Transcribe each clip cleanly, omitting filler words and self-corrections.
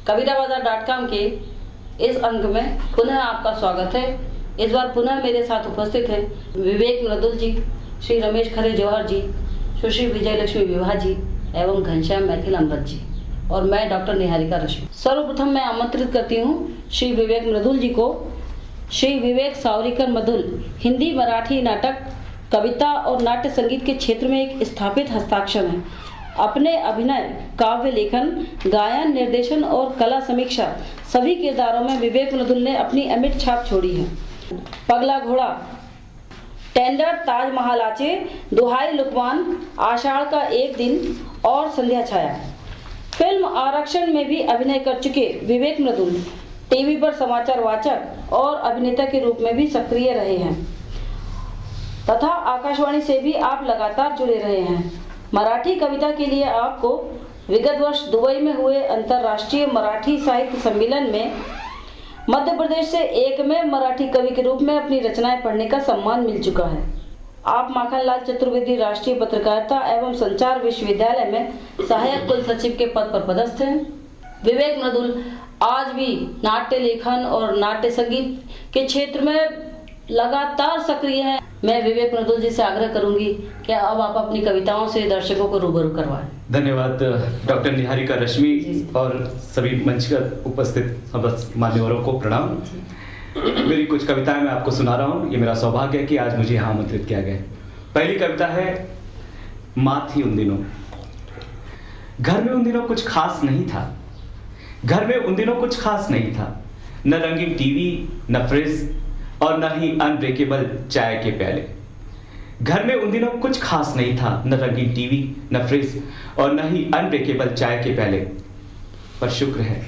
कबीराबाजार.com के इस अंक में पुनः आपका स्वागत है। इस बार पुनः मेरे साथ उपस्थित हैं विवेक मृदुल जी, श्री रमेश खरे जौहर जी, सुश्री विजय लक्ष्मी विवाह जी एवं घनश्याम मैथिल अमृत जी और मैं डॉक्टर निहारिका रश्मि। सर्वप्रथम मैं आमंत्रित करती हूँ श्री विवेक मृदुल जी को। श्री विवेक सावरिकर मृदुल हिंदी, मराठी, नाटक, कविता और नाट्य संगीत के क्षेत्र में एक स्थापित हस्ताक्षर हैं। अपने अभिनय, काव्य लेखन, गायन, निर्देशन और कला समीक्षा सभी किरदारों में विवेक मृदुल ने अपनी अमिट छाप छोड़ी है। पगला घोड़ा, टेंडर, ताजमहल आचे, दुहाई लुकमान, आषाढ़ का एक दिन और संध्या छाया। फिल्म आरक्षण में भी अभिनय कर चुके विवेक मृदुल टीवी पर समाचार वाचक और अभिनेता के रूप में भी सक्रिय रहे हैं तथा आकाशवाणी से भी आप लगातार जुड़े रहे हैं। मराठी कविता के लिए आपको विगत वर्ष दुबई में हुए अंतर्राष्ट्रीय मराठी साहित्य सम्मेलन में मध्य प्रदेश से एकमेव मराठी कवि के रूप में अपनी रचनाएं पढ़ने का सम्मान मिल चुका है। आप माखनलाल चतुर्वेदी राष्ट्रीय पत्रकारिता एवं संचार विश्वविद्यालय में सहायक कुल सचिव के पद पर पदस्थ हैं। विवेक मृदुल आज भी नाट्य लेखन और नाट्य संगीत के क्षेत्र में लगातार सक्रिय हैं। मैं विवेक मृदुल जी से आग्रह करूंगी कि अब आप अपनी कविताओं से दर्शकों को रूबरू करवाएं। धन्यवाद डॉक्टर निहारिका रश्मि और सभी मंच पर उपस्थित समस्त मान्यवरों को प्रणाम। मेरी कुछ कविताएं मैं आपको सुना रहा हूँ। ये मेरा सौभाग्य है कि आज मुझे यहाँ आमंत्रित किया गया। पहली कविता है माँ थी उन दिनों। घर में उन दिनों कुछ खास नहीं था। घर में उन दिनों कुछ खास नहीं था। न रंगीन टीवी, न फ्रिज और न ही अनब्रेकेबल चाय के प्याले। घर में उन दिनों कुछ खास नहीं था। न रंगीन टीवी, न फ्रिज और न ही अनब्रेकेबल चाय के प्याले। पर शुक्र है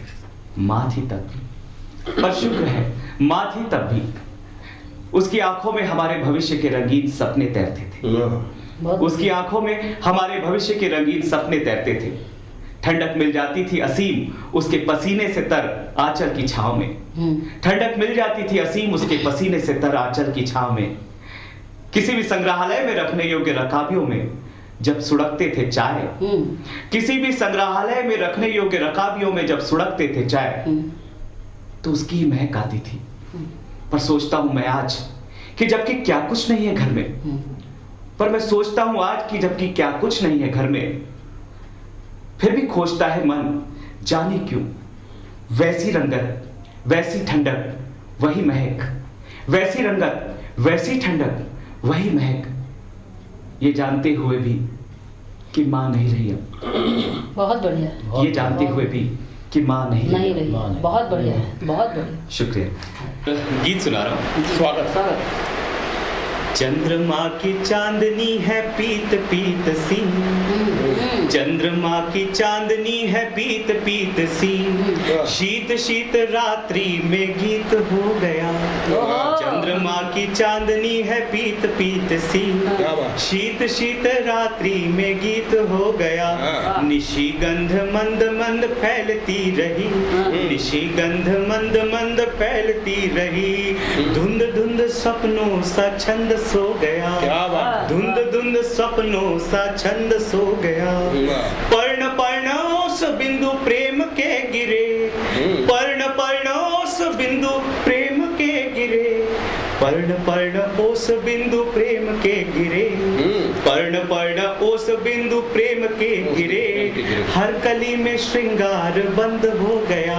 माँ थी तब भी। पर शुक्र है माँ थी तब भी। उसकी आंखों में हमारे भविष्य के रंगीन सपने तैरते थे। उसकी आंखों में हमारे भविष्य के रंगीन सपने तैरते थे। ठंडक मिल जाती थी असीम उसके पसीने से तर आंचल की छांव में। ठंडक मिल जाती थी असीम उसके पसीने से तर आंचल की छांव में। किसी भी संग्रहालय में रखने योग्य रकाबियों में जब सुड़कते थे चाय, किसी भी संग्रहालय में रखने योग्य रकाबियों में जब सुड़कते थे चाय, तो उसकी ही महक आती थी। पर सोचता हूं मैं आज कि जबकि क्या कुछ नहीं है घर में, पर मैं सोचता हूं आज कि जबकि क्या कुछ नहीं है घर में, फिर भी खोजता है मन जाने क्यों वैसी रंगत, वैसी ठंडक, वही महक। वैसी रंगत, वैसी ठंडक, वही महक। ये जानते हुए भी कि मां नहीं रही अब। बहुत बढ़िया। ये जानते हुए भी कि मां नहीं रही। बहुत बढ़िया, बहुत बढ़िया। शुक्रिया। गीत सुना रहा हूँ। स्वागत। चंद्रमा की चांदनी है पीत पीत सी। चंद्रमा की चांदनी है पीत पीत सी। शीत शीत रात्रि में गीत हो गया। चंद्रमा की चांदनी है पीत पीत सी। शीत शीत रात्रि में गीत हो गया। निशी गंध मंद मंद फैलती रही। निशी गंध मंद मंद फैलती रही। धुंध धुंध सपनों सा छंद सो गया। धुंध धुंध सपनों सा छंद सो गया। पर्ण पर्ण ओस बिंदु प्रेम के गिरे। पर्ण पर्ण ओस बिंदु प्रेम के गिरे। पर्ण पर्ण ओस बिंदु प्रेम के गिरे। पर्ण पर्ण ओस बिंदु प्रेम के गिरे। हर कली में श्रृंगार बंद हो गया।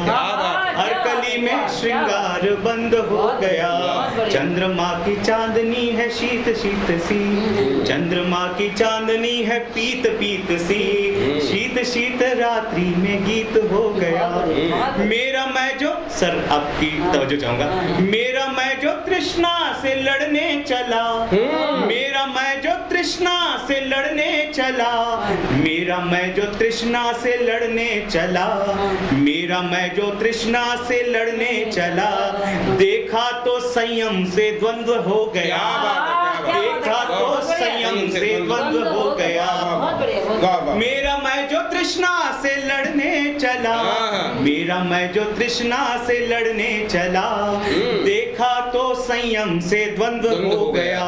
हर कली में श्रृंगार बंद हो गया। चंद्रमा की चांदनी है शीत शीत सी। चंद्रमा की चांदनी है पीत पीत सी। शीत शीत रात्रि में गीत हो गया। मेरा मैं जो सर आपकी तवज्जो चाहूंगा। मेरा मैं जो तृष्णा से लड़ने चला। मेरा मैं जो तृष्णा से लड़ने चला। मेरा मैं जो तृष्णा से लड़ने चला। मेरा मैं जो तृष्णा से लड़ने चला। देखा तो संयम से द्वंद्व हो गया। देखा तो संयम से द्वंद्व हो गया। मेरा मैं जो तृष्णा से लड़ने चला। मेरा मैं जो तृष्णा से लड़ने चला। देखा तो संयम से द्वंद्व हो गया।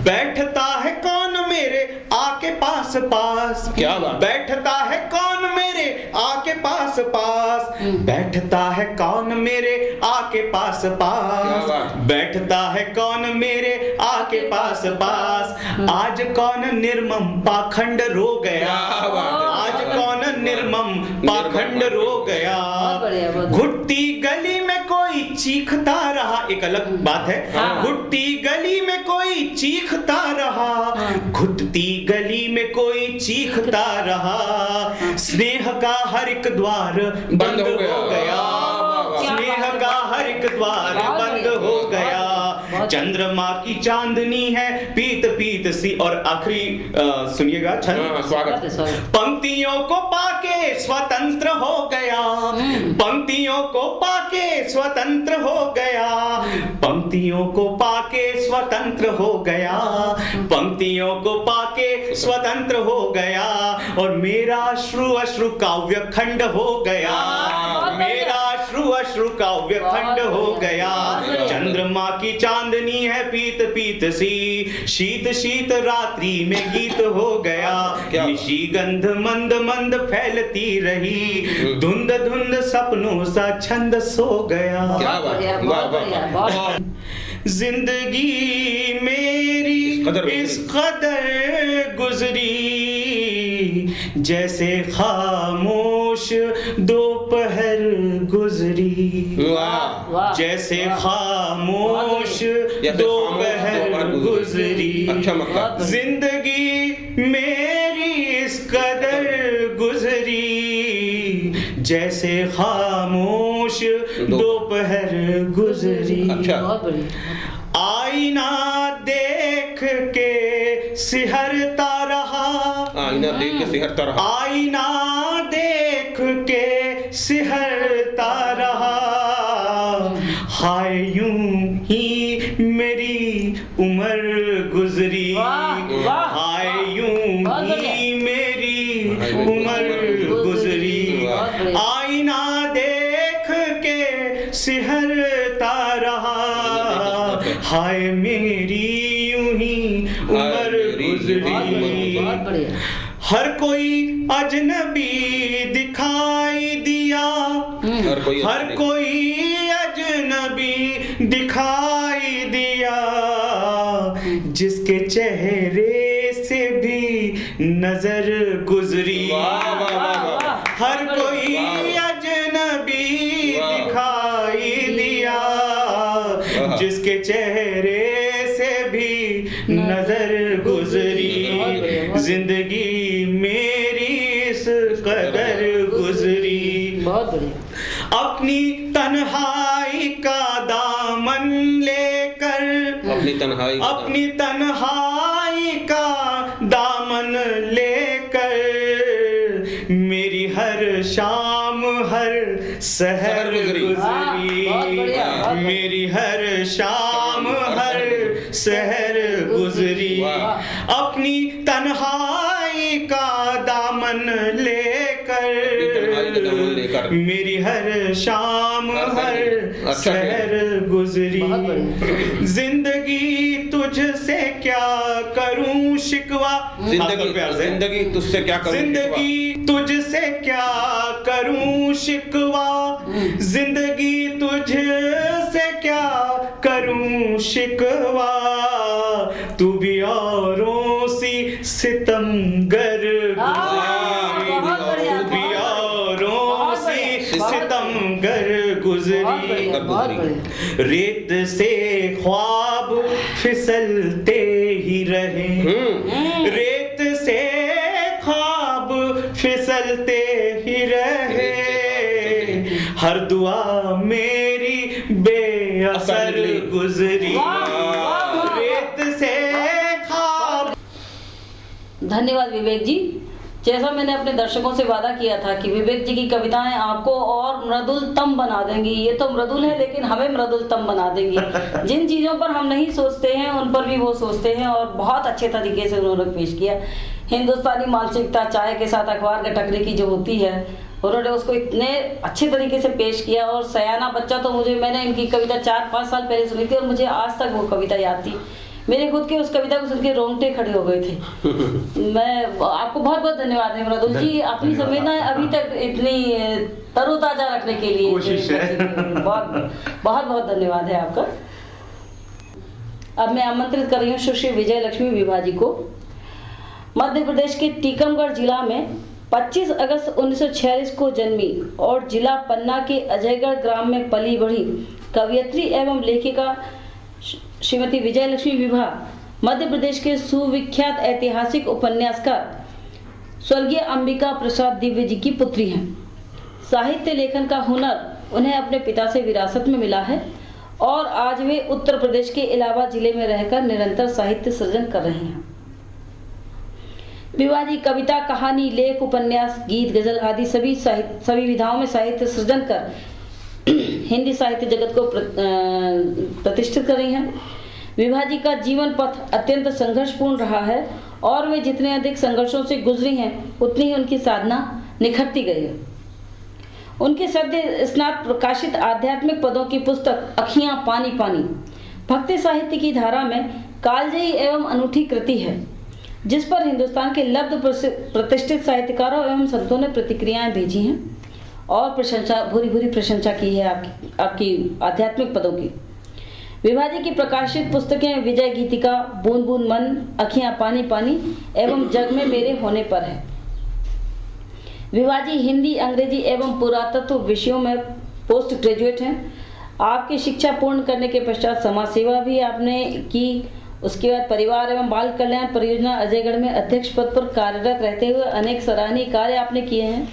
बैठता है कौन मेरे आके पास पास। क्या बात। बैठता है कौन मेरे आके पास पास, बैठता है कौन मेरे आके पास पास, बैठता है कौन मेरे आके पास पास, आज कौन निर्मम पाखंड रो गया, आज कौन निर्मम पाखंड रो गया, घुटती गली में कोई चीखता रहा, एक अलग बात है, घुटती गली में कोई चीखता रहा, घुटती गली में कोई चीखता रहा, स्नेह का हर एक द्वार बंद हो गया, स्नेह का हर एक द्वार बंद हो गया, चंद्रमा की चांदनी है पीत पीत सी। और आखिरी सुनिएगा छंद, स्वागत। पंक्तियों को पाके स्वतंत्र हो गया, पंक्तियों को पाके स्वतंत्र हो गया, पंक्तियों को पाके स्वतंत्र हो गया, पंक्तियों को पाके स्वतंत्र हो गया, और मेरा अश्रु अश्रु काव्य खंड हो गया, मेरा अश्रु अश्रु काव्य खंड हो गया, चंद्रमा की चांदनी है पीत पीत सी, शीत शीत रात्रि में गीत हो गया, निशिगंध मंद मंद फैलती रही, धुंध धुंध सपनों सा छंद सो गया। क्या बात, जिंदगी मेरी इस कदर गुजरी, जैसे खामोश दोपहर गुजरी, जैसे खामोश दोपहर गुजरी, जिंदगी मेरी इस कदर गुजरी, जैसे खामोश दोपहर गुजरी। आईना देख के सिहरता रहा, आईना देख के सिहरता रहा, आईना देख के सिहरता रहा, हाय यूं ही मेरी उम्र गुजरी, हाय यूं ही मेरी उम्र गुजरी, आईना देख के सिहरता रहा, हाय मेरी यूं ही उम्र गुजरी। हर कोई अजनबी दिखाई दिया, हर कोई अजनबी दिखाई दिया, जिसके चेहरे से भी नजर गुजरी, हर कोई अजनबी दिखाई दिया, जिसके चेहरे से भी नजर गुजरी, जिंदगी मेरी इस कदर गुजरी। अपनी तन्हाई का दामन लेकर, अपनी तन्हाई का दामन लेकर, मेरी हर शाम हर सहर गुजरी, मेरी हर शाम हर सहर गुजरी, अपनी तन्हाई का दामन लेकर, मेरी हर शाम हर सहर गुजरी, जिंदगी तुझसे क्या करूं शिकवा, जिंदगी तुझसे क्या करूं, जिंदगी तुझसे क्या करूं शिकवा, जिंदगी तुझसे क्या करूं शिकवा, तू भी औरों सी सितमगर गुजरी, तू भी औरों सी सितमगर गुजरी, रेत से ख्वाब फिसलते ही रहे, रेत से ख्वाब फिसलते ही रहे, हर दुआ मेरी बेअसर गुजरी, रेत से ख्वाब। धन्यवाद विवेक जी। जैसा मैंने अपने दर्शकों से वादा किया था कि विवेक जी की कविताएं आपको और मृदुलतम बना देंगी, ये तो मृदुल है लेकिन हमें मृदुलतम बना देंगी। जिन चीज़ों पर हम नहीं सोचते हैं उन पर भी वो सोचते हैं, और बहुत अच्छे तरीके से उन्होंने पेश किया। हिंदुस्तानी मानसिकता चाय के साथ अखबार के टकरे की जो होती है, उन्होंने उसको इतने अच्छे तरीके से पेश किया। और सयाना बच्चा तो मैंने इनकी कविता 4-5 साल पहले सुनी थी और मुझे आज तक वो कविता याद थी। मेरे खुद के उस कविता को सुन के रोंगटे खड़े हो गए थे। मैं आपको बहुत बहुत धन्यवाद है मृदुल जी, अपनी संवेदना अभी तक इतनी तरोताजा रखने के लिए कोशिश है। बहुत बहुत धन्यवाद है आपका। अब मैं आमंत्रित कर रही हूँ सुश्री विजय लक्ष्मी विभा जी को। मध्य प्रदेश के टीकमगढ़ जिला में 25 अगस्त 1946 को जन्मी और जिला पन्ना के अजयगढ़ ग्राम में पली बढ़ी कवयित्री एवं लेखिका श्रीमती विजय लक्ष्मी विभा मध्य प्रदेश के सुविख्यात ऐतिहासिक उपन्यासकार स्वर्गीय अंबिका प्रसाद दिव्य जी की पुत्री हैं। साहित्य लेखन का हुनर उन्हें अपने पिता से विरासत में मिला है और आज वे उत्तर प्रदेश के इलाहाबाद जिले में रहकर निरंतर साहित्य सृजन कर रहे हैं। विभा जी कविता, कहानी, लेख, उपन्यास, गीत, गजल आदि सभी विधाओं में साहित्य सृजन कर हिंदी साहित्य जगत को प्रतिष्ठित कर रही हैं। विभा जी का जीवन पथ अत्यंत संघर्षपूर्ण रहा है और वे जितने अधिक संघर्षों से गुजरी हैं उतनी ही उनकी साधना निखरती गई है। उनके सद्य स्नात प्रकाशित आध्यात्मिक पदों की पुस्तक अखियां पानी पानी भक्ति साहित्य की धारा में कालजयी एवं अनूठी कृति है, जिस पर हिंदुस्तान के लब्ध प्रतिष्ठित साहित्यकारों एवं संतों ने प्रतिक्रियाएं भेजी हैं और प्रशंसा भूरी प्रशंसा की है आपकी आध्यात्मिक पदों की। विभा जी की प्रकाशित पुस्तकें विजय गीतिका, बूंद बूंद मन, अखियां पानी पानी एवं जग में मेरे होने पर है। विभा जी हिंदी, अंग्रेजी एवं पुरातत्व विषयों में पोस्ट ग्रेजुएट हैं। आपकी शिक्षा पूर्ण करने के पश्चात समाज सेवा भी आपने की। उसके बाद परिवार एवं बाल कल्याण परियोजना अजयगढ़ में अध्यक्ष पद पर कार्यरत रहते हुए अनेक सराहनीय कार्य आपने किए हैं।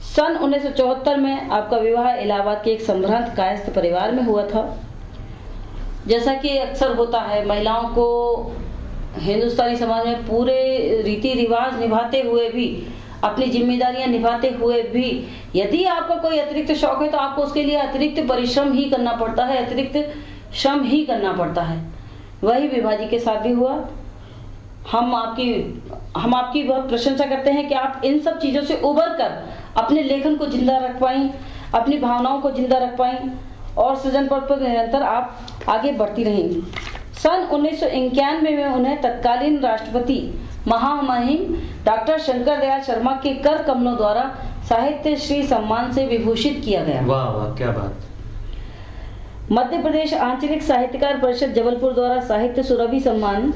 सन 1974 में आपका विवाह इलाहाबाद के एक संभ्रांत कायस्थ परिवार में हुआ था। जैसा कि अक्सर होता है, महिलाओं को हिंदुस्तानी समाज में पूरे रीति रिवाज निभाते हुए भी, अपनी जिम्मेदारियां निभाते हुए भी, यदि आपका कोई अतिरिक्त शौक है तो आपको उसके लिए अतिरिक्त परिश्रम ही करना पड़ता है, अतिरिक्त श्रम ही करना पड़ता है। वही विभा जी के साथ भी हुआ। हम आपकी बहुत प्रशंसा करते हैं कि आप इन सब चीज़ों से उबर कर अपने लेखन को जिंदा रख पाई, अपनी भावनाओं को जिंदा रख पाई और सृजन पथ पर निरंतर आप आगे बढ़ती रहीं। सन 1991 में उन्हें तत्कालीन राष्ट्रपति महामहिम डॉक्टर शंकर दयाल शर्मा के कर कमलों द्वारा साहित्य श्री सम्मान से विभूषित किया गया। वाह वाह, क्या बात। मध्य प्रदेश आंचलिक साहित्यकार परिषद जबलपुर द्वारा साहित्य सुरभि सम्मान,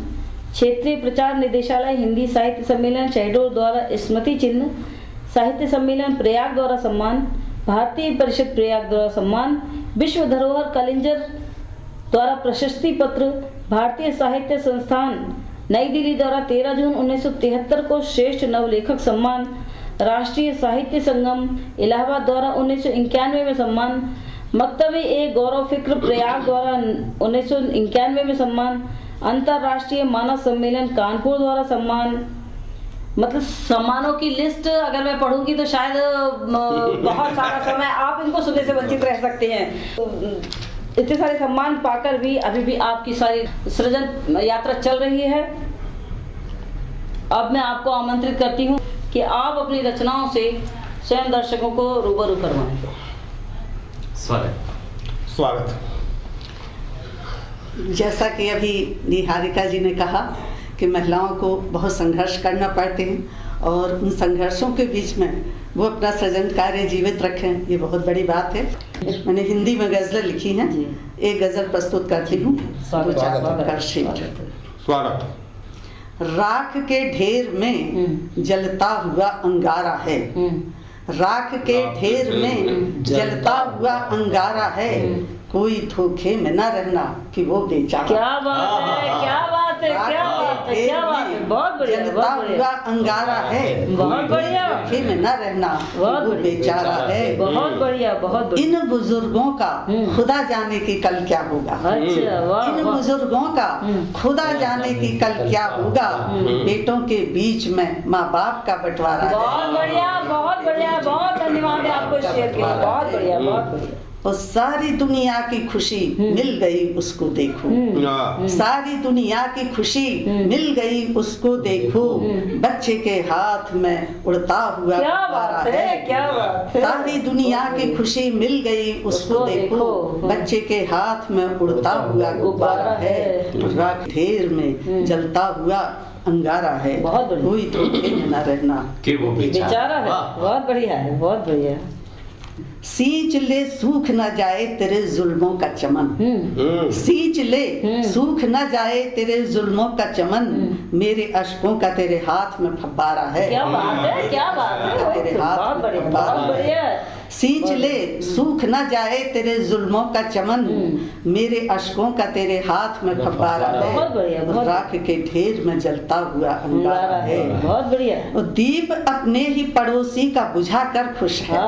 क्षेत्रीय प्रचार निदेशालय हिंदी साहित्य सम्मेलन शहडोल द्वारा स्मृति चिन्ह, साहित्य सम्मेलन प्रयाग द्वारा सम्मान, भारतीय परिषद प्रयाग द्वारा सम्मान, विश्व धरोहर कलिंजर द्वारा प्रशस्ति पत्र, भारतीय साहित्य संस्थान नई दिल्ली द्वारा 13 जून 1973 को श्रेष्ठ नवलेखक सम्मान, राष्ट्रीय साहित्य संगम इलाहाबाद द्वारा 1991 में सम्मान, मकतब-ए गौरव फिक्र प्रयाग द्वारा 1991 में सम्मान, अंतर्राष्ट्रीय मानव सम्मेलन कानपुर द्वारा सम्मान। मतलब सम्मानों की लिस्ट अगर मैं पढ़ूंगी तो शायद बहुत सारा समय आप इनको सुनने से वंचित रह सकते हैं। तो इतने सारे सम्मान पाकर भी अभी भी आपकी सारी सृजन यात्रा चल रही है। अब मैं आपको आमंत्रित करती हूँ कि आप अपनी रचनाओं से स्वयं दर्शकों को रूबरू करवाएं। स्वागत। जैसा कि अभी निहारिका जी ने कहा कि महिलाओं को बहुत संघर्ष करना पड़ते हैं और उन संघर्षों के बीच में वो अपना सृजन कार्य जीवित रखें, ये बहुत बड़ी बात है। मैंने हिंदी में गज़ल लिखी हैं, एक गज़ल प्रस्तुत करती हूँ। स्वागत। राख के ढेर में जलता हुआ अंगारा है, राख के ढेर में जलता हुआ अंगारा है, कोई धोखे में न रहना कि वो बेचारा। क्या बात है, क्या बात है, क्या बात है, क्या बात है, बहुत बढ़िया, जलता हुआ अंगारा है, बहुत बढ़िया, धोखे में न रहना बहुत वो बेचारा है। बहुत बढ़िया, बहुत बढ़िया। इन बुजुर्गों का खुदा जाने की कल क्या होगा। अच्छा, वाह, इन बुजुर्गों का खुदा जाने की कल क्या होगा, बेटों के बीच में माँ बाप का बंटवारा है। बहुत बढ़िया, बहुत बढ़िया, बहुत धन्यवाद है आपको शेयर के लिए। बहुत बढ़िया, बहुत बढ़िया। और सारी दुनिया की खुशी मिल गई उसको देखो, सारी दुनिया की खुशी मिल गई उसको देखो, बच्चे के हाथ में उड़ता हुआ गुब्बारा है। क्या बात है। सारी दुनिया की खुशी मिल गई उसको देखो, बच्चे के हाथ में उड़ता हुआ गुब्बारा है, राख ढेर में जलता हुआ अंगारा है। बहुत बढ़िया। कोई धोखे में न रहना कि वो बेचारा है। बहुत बढ़िया है, बहुत बढ़िया। सींच ले सूख न जाए तेरे जुल्मों का चमन, सींच ले सूख न जाए तेरे जुल्मों का चमन, मेरे अश्कों का तेरे हाथ में फब्बारा है। क्या बात है, क्या बात है। तेरे हाथ बहुत बढ़िया, बहुत बढ़िया। सींच ले सूख न जाए तेरे जुल्मों का चमन, मेरे अश्कों का तेरे हाथ में फब्बारा है। बहुत बढ़िया, बहुत राख के ढेर में जलता हुआ अंगारा है। बहुत बढ़िया। और दीप अपने ही पड़ोसी का बुझा कर खुश है,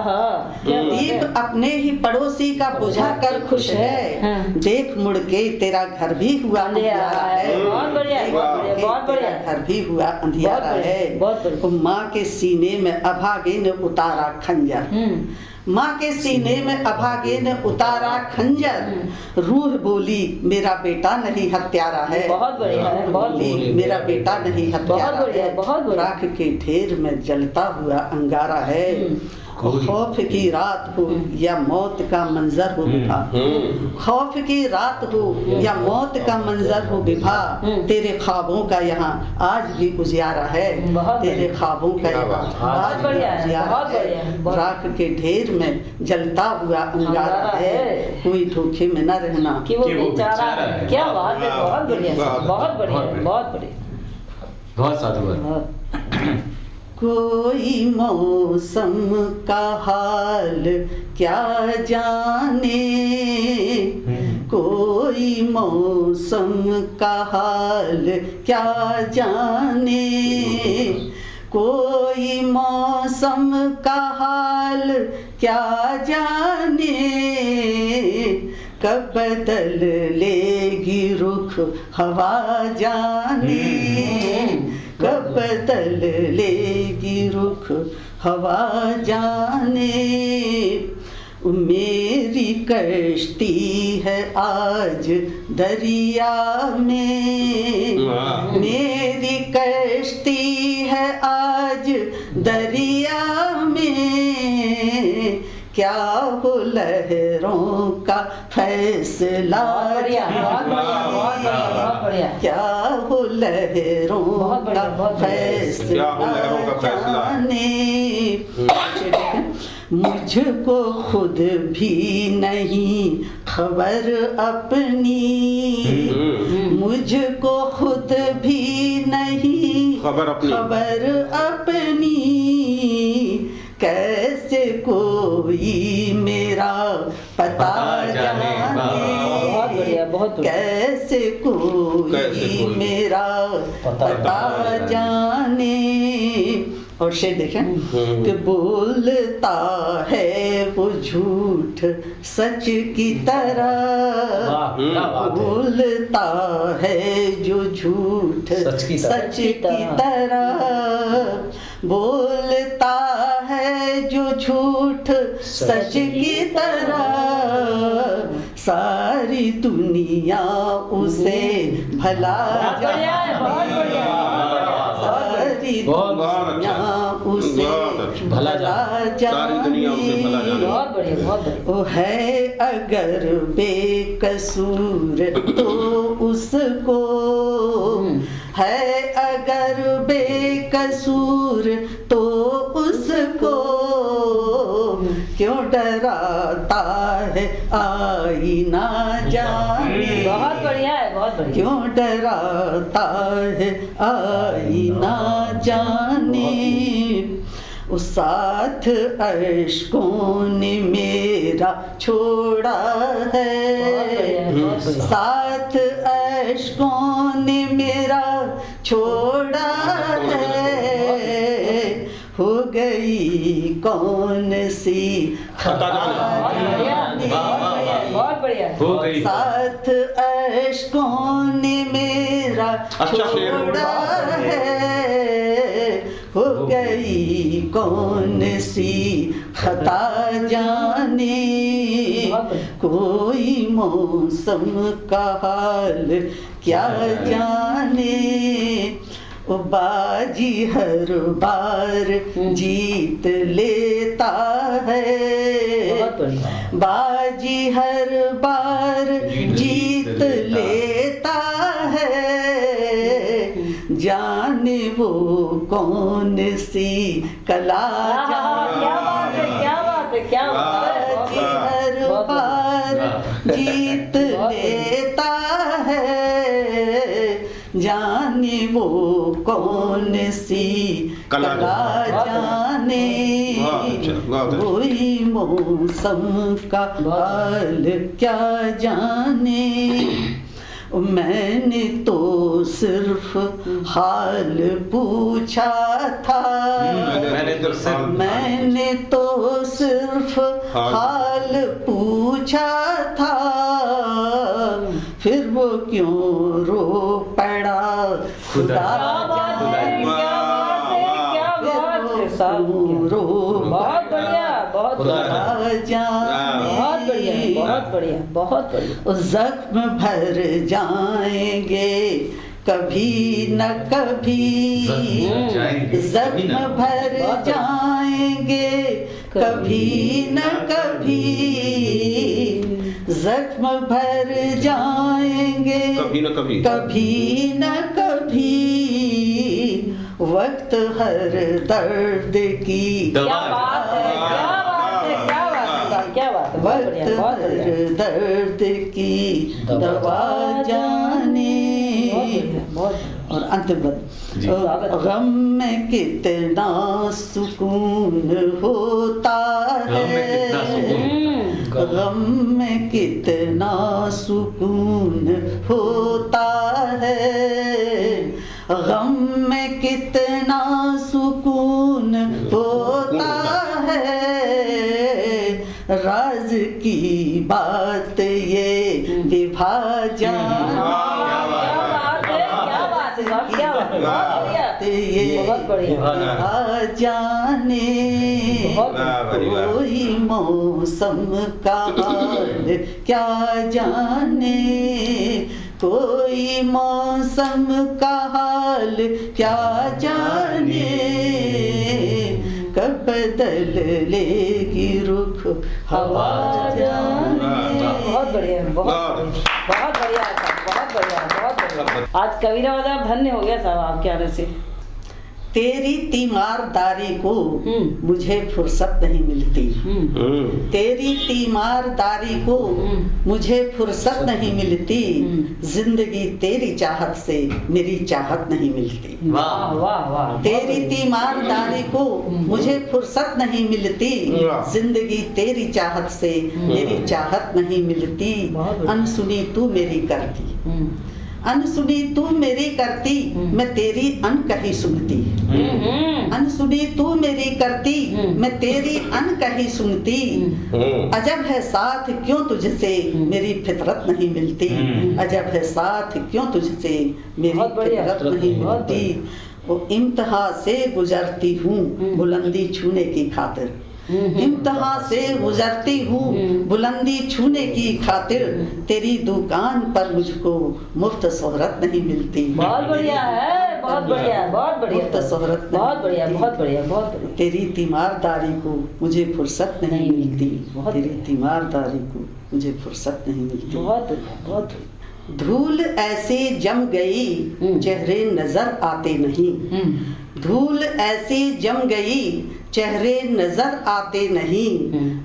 दीप अपने ही पड़ोसी का बुझा कर खुश है, देख मुड़ के तेरा घर भी हुआ अंधियारा है। बहुत बढ़िया, बहुत बढ़िया, बहुत बढ़िया। घर भी हुआ अंधियारा है। और माँ के सीने में अभागे ने उतारा खंजर, माँ के सीने में अभागे ने उतारा खंजर, रूह बोली मेरा बेटा नहीं हत्यारा है। बहुत बढ़िया है, बहुत बोली मेरा बेटा नहीं हत्यारा है। बहुत बढ़िया। राख के ढेर में जलता हुआ अंगारा है। खौफ की रात हो या मौत का मंजर हो विभा, खौफ की रात हो या मौत का मंजर हो विभा, तेरे ख्वाबों का यहाँ आज भी उजियारा है। तेरे ख्वाबों का यहाँ आज भी उजियारा है। राख के ढेर में जलता हुआ अंगारा है, कोई धोखे में न रहना कि वो बेचारा है। क्या बात है। बहुत बढ़िया, बहुत बढ़िया, बहुत बढ़िया। बहुत साधुवाद। कोई मौसम का हाल क्या जाने, कोई मौसम का हाल क्या जाने, कोई मौसम का हाल क्या जाने, कब बदल लेगी रुख हवा जाने, कब बदल लेगी रुख हवा जाने। मेरी कश्ती है आज दरिया में, मेरी कश्ती है आज दरिया में, क्या हो लहरों का फैसला क्या हो लहरों का फैसला जाने। मुझको खुद भी नहीं खबर अपनी, मुझको खुद भी नहीं खबर अपनी, कैसे कोई मेरा पता जाने, कैसे कोई मेरा पता जाने। और शेर देखें कि बोलता है वो झूठ सच की तरह, बोलता है जो झूठ सच की तरह, बोलता है जो झूठ सच की तरह, सारी दुनिया उसे भला जाने, सारी दुनिया उसे भला जाने। वो है अगर बेकसूर तो उसको, है अगर बेकसूर तो उसको, क्यों डराता है आईना जाने। बहुत बढ़िया है, बहुत बढ़िया। क्यों डराता है आईना जाने। उस साथ अश्कों ने मेरा छोड़ा है, साथ अश्कों ने मेरा छोड़ा है, हो गई कौन सी खता जाने, बहुत बढ़िया। साथ अश्कों ने मेरा छोड़ा है, हो गई कौन सी खता जाने, कोई मौसम का हाल क्या जाने, ओ बाजी हर बार जीत लेता है, बाजी हर बार जीत लेता है, जाने वो कौन सी कला जाने, क्या बात है, क्या बात है, क्या बात है, बाजी हर बार जीत लेता है, जाने वो कौन सी कला जाने, कोई मौसम का हाल क्या जाने, मैंने तो सिर्फ हाल पूछा था, मैंने तो सिर्फ हाल पूछा था, फिर वो क्यों रो पड़ा खुदा जाने, रो बहुत बढ़िया, बहुत बढ़िया, बहुत बढ़िया, बहुत बढ़िया, बहुत बढ़िया। जख्म भर जाएंगे कभी न कभी, जख्म भर जाएंगे कभी न कभी, जख्म भर जाएंगे कभी न कभी, कभी न कभी, वक्त हर दर्द की क्या बात है, क्या बात है, क्या बात है, क्या बात है, बहुत वक्त बढ़िया, बहुत हर बढ़िया, दर्द की दवा जाने, और अंतिम पद, गम में कितना सुकून होता है, गम में कितना सुकून होता है, गम में कितना सुकून होता है, राज की बात ये विभाजन, बहुत बढ़िया, जाने कोई मौसम का हाल क्या जाने, कोई मौसम का हाल क्या जाने, कब बदल लेगी रुख हवा जाने। बहुत बढ़िया, बहुत बहुत बढ़िया, बहुत बढ़िया, बहुत बढ़िया। आज कबीरा वाला धन्य हो गया साहब आपके आने से। तेरी तीमारदारी को मुझे फुर्सत नहीं मिलती, तेरी तीमारदारी को मुझे फुर्सत नहीं मिलती, जिंदगी तेरी चाहत से मेरी चाहत नहीं मिलती। वाह वाह वाह, तेरी तीमारदारी को मुझे फुर्सत नहीं मिलती, जिंदगी तेरी चाहत से मेरी चाहत नहीं मिलती, अनसुनी तू मेरी करती, अनसुनी तू मेरी करती, मैं तेरी अनकही सुनती, अनसुनी तू मेरी करती, मैं तेरी अनकही सुनती, अजब है साथ क्यों तुझसे मेरी फितरत नहीं मिलती, अजब है साथ क्यों तुझसे मेरी फितरत नहीं मिलती, वो इम्तिहा से गुजरती हूँ बुलंदी छूने की खातिर, इम्तिहा से गुजरती हूँ बुलंदी छूने की खातिर, तेरी दुकान पर मुझको मुफ्त शोहरत नहीं मिलती। बहुत बढ़िया है, बहुत बढ़िया, बहुत बढ़िया, मुफ्त शोहरत बहुत बढ़िया, बहुत बढ़िया, बहुत बढ़िया। तेरी तीमारदारी को मुझे फुर्सत नहीं मिलती, तेरी तीमारदारी को मुझे फुर्सत नहीं मिलती। बहुत बढ़िया, बहुत बढ़िया। धूल ऐसे जम गई चेहरे नजर आते नहीं, धूल ऐसी जम गई चेहरे नजर आते नहीं,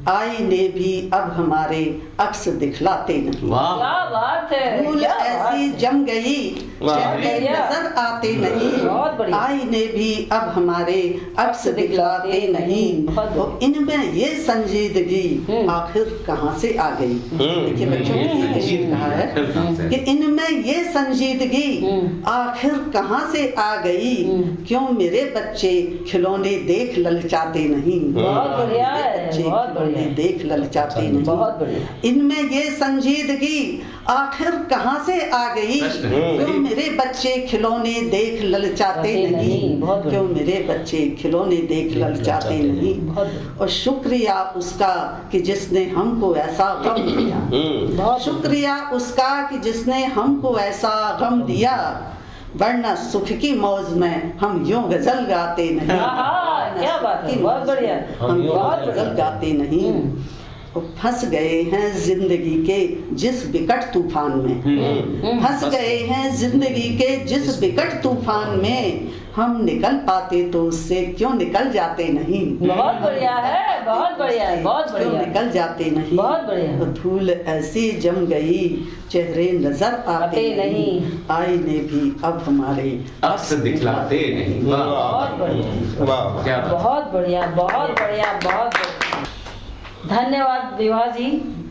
आईने भी अब हमारे अक्स दिखलाते नहीं। क्या बात है, धूल ऐसी जम गई चेहरे नजर आते नहीं, आईने भी अब हमारे अक्स दिखलाते नहीं। तो इनमें ये संजीदगी आखिर कहाँ से आ गई? देखिए बच्चों ने सीधे कहा है कि इनमें ये संजीदगी आखिर कहाँ से आ गई? क्यों मेरे बच्चे खिलौने देख ललचा ललचाते नहीं। बहुत बढ़िया है, बच्चे बहुत खिलौने बढ़िया। देख ललचाते नहीं। बहुत बढ़िया। इनमें ये संजीदगी आखिर कहाँ से आ गई? क्यों मेरे बच्चे खिलौने देख ललचाते नहीं? बहुत बढ़िया। क्यों मेरे बच्चे खिलौने देख ललचाते नहीं? बहुत और शुक्रिया उसका कि जिसने हमको ऐसा गम दिया। बहुत शुक्रिया उसका कि जिसने हमको ऐसा गम दिया, वरना सुख की मौज में हम यूं गजल गाते नहीं। हाँ, क्या बात है, बहुत बढ़िया। हम यूं बहुत गजल बढ़िया। गाते नहीं। और फंस गए हैं जिंदगी के जिस विकट तूफान में, फंस गए हैं जिंदगी के जिस विकट तूफान में, हम निकल पाते तो उससे क्यों निकल जाते नहीं? बहुत बढ़िया है, बहुत बढ़िया है, बहुत क्यों बढ़िया। निकल जाते नहीं? बहुत बढ़िया। और धूल ऐसी जम गई चेहरे नजर आते नहीं, आईने भी अब हमारे अक्स दिखलाते नहीं। बहुत बढ़िया, वाह क्या बात। बहुत बढ़िया, बहुत बढ़िया, बहुत बढ़िया। धन्यवाद विभा जी,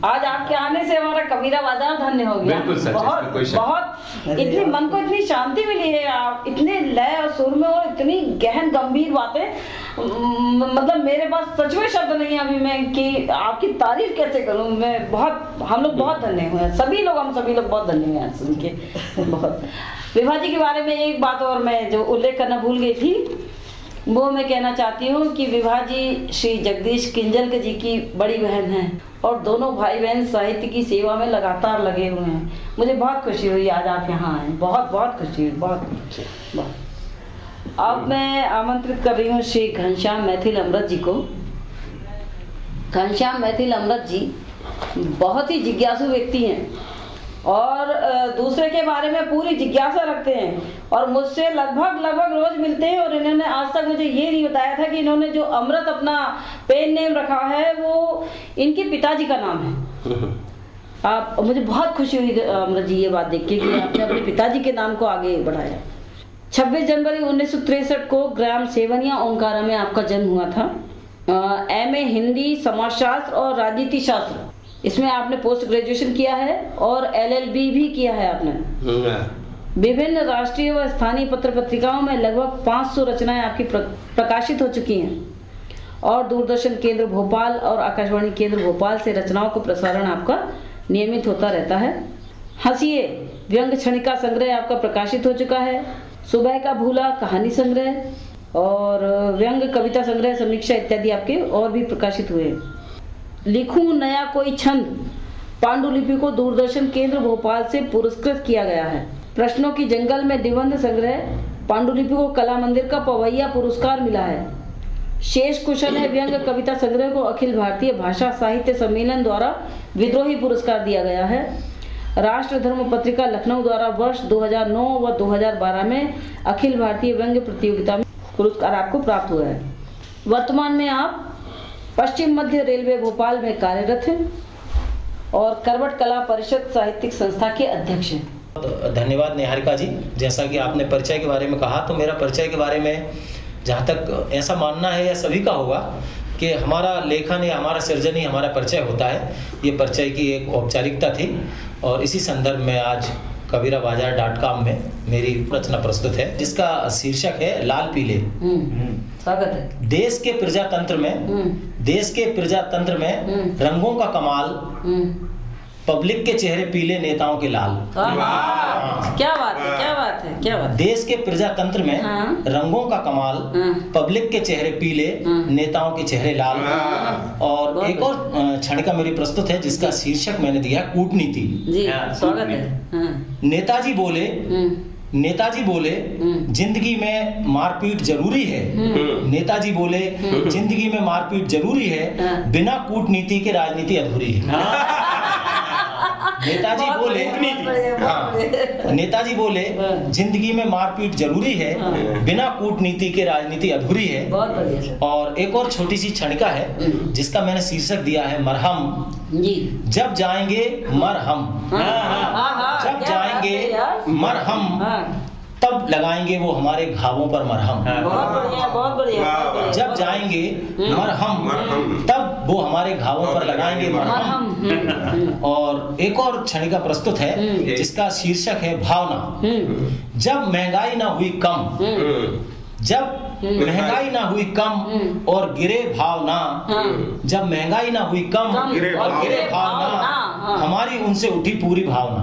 आज आपके आने से हमारा कबीरा बाजार धन्य हो गया। बिल्कुल सच, बहुत इसमें कोई शक बहुत इतनी मन को इतनी शांति मिली है। आप इतने लय और सुर में और इतनी गहन गंभीर बातें, मतलब मेरे पास सच में शब्द नहीं है अभी मैं कि आपकी तारीफ कैसे करूं। मैं बहुत, हम लोग बहुत धन्य हुए हैं, सभी लोग, हम सभी लोग बहुत धन्य हुए हैं सुन के। बहुत विभा जी के बारे में एक बात और मैं जो उल्लेख करना भूल गई थी, वो मैं कहना चाहती हूँ कि विभा जी श्री जगदीश किंजल जी की बड़ी बहन हैं और दोनों भाई बहन साहित्य की सेवा में लगातार लगे हुए हैं। मुझे बहुत खुशी हुई आज आप यहाँ आए, बहुत बहुत खुशी हुई, बहुत। अब मैं आमंत्रित कर रही हूँ श्री घनश्याम मैथिल अमृत जी को। घनश्याम मैथिल अमृत जी बहुत ही जिज्ञासु व्यक्ति हैं और दूसरे के बारे में पूरी जिज्ञासा रखते हैं और मुझसे लगभग रोज मिलते हैं। और इन्होंने आज तक मुझे ये नहीं बताया था कि इन्होंने जो अमृत अपना पेन नेम रखा है वो इनके पिताजी का नाम है। आप, मुझे बहुत खुशी हुई अमृत जी ये बात देख के कि आपने अपने पिताजी के नाम को आगे बढ़ाया। 26 जनवरी 1963 को ग्राम सेवनिया ओंकारा में आपका जन्म हुआ था। MA हिंदी, समाजशास्त्र और राजनीति शास्त्र, इसमें आपने पोस्ट ग्रेजुएशन किया है और LLB भी किया है आपने। विभिन्न राष्ट्रीय व स्थानीय पत्र पत्रिकाओं में लगभग 500 रचनाएं आपकी प्रकाशित हो चुकी हैं और दूरदर्शन केंद्र भोपाल और आकाशवाणी केंद्र भोपाल से रचनाओं को प्रसारण आपका नियमित होता रहता है। हंसिए व्यंग क्षणिका संग्रह आपका प्रकाशित हो चुका है। सुबह का भूला कहानी संग्रह और व्यंग कविता संग्रह, समीक्षा इत्यादि आपके और भी प्रकाशित हुए। लिखूं नया कोई छंद पांडुलिपि को दूरदर्शन केंद्र भोपाल से पुरस्कृत किया गया है। प्रश्नों की जंगल में निबंध संग्रह पांडुलिपि को कला मंदिर का पवैया पुरस्कार मिला है। शेष कुशल है व्यंग कविता संग्रह को अखिल भारतीय भाषा साहित्य सम्मेलन द्वारा विद्रोही पुरस्कार दिया गया है। राष्ट्र धर्म पत्रिका लखनऊ द्वारा वर्ष 2009 व 2012 में अखिल भारतीय व्यंग्य प्रतियोगिता में पुरस्कार आपको प्राप्त हुआ है। वर्तमान में आप पश्चिम मध्य रेलवे भोपाल में कार्यरत हैं और करवट कला परिषद साहित्यिक संस्था के अध्यक्ष हैं। धन्यवाद निहारिका जी। जैसा कि आपने परिचय के बारे में कहा, तो मेरा परिचय के बारे में जहाँ तक ऐसा मानना है या सभी का होगा कि हमारा लेखन या हमारा सृजन ही हमारा परिचय होता है। ये परिचय की एक औपचारिकता थी और इसी संदर्भ में आज कबीराबाजार.com में मेरी रचना प्रस्तुत है जिसका शीर्षक है लाल पीले। स्वागत है। देश के प्रजातंत्र में रंगों का कमाल, पब्लिक के चेहरे पीले, नेताओं के लाल। क्या बात है, क्या बात है, क्या बात है। देश के प्रजातंत्र में रंगों का कमाल, पब्लिक के चेहरे पीले, नेताओं के चेहरे लाल। और एक और क्षणिका मेरी प्रस्तुत है जिसका शीर्षक मैंने दिया कूटनीति। जी, स्वागत है। नेताजी बोले जिंदगी में मारपीट जरूरी है। नेताजी बोले जिंदगी में मारपीट जरूरी है, बिना कूटनीति के राजनीति अधूरी है। नेताजी बोले जिंदगी में मारपीट जरूरी है, बिना कूटनीति के राजनीति अधूरी है। और एक और छोटी सी क्षणिका है जिसका मैंने शीर्षक दिया है मरहम। जब जाएंगे मरहम, जब जाएंगे मरहम, तब लगाएंगे वो हमारे घावों पर मरहम। बहुत बढ़िया। जब जाएंगे मरहम, तब वो हमारे घावों पर लगाएंगे मरहम। और एक और क्षणिका प्रस्तुत है जिसका शीर्षक है भावना। जब महंगाई ना हुई कम, जब महंगाई ना हुई कम और गिरे भाव ना, जब महंगाई ना हुई कम और गिरे भाव ना, हमारी उनसे उठी पूरी भावना।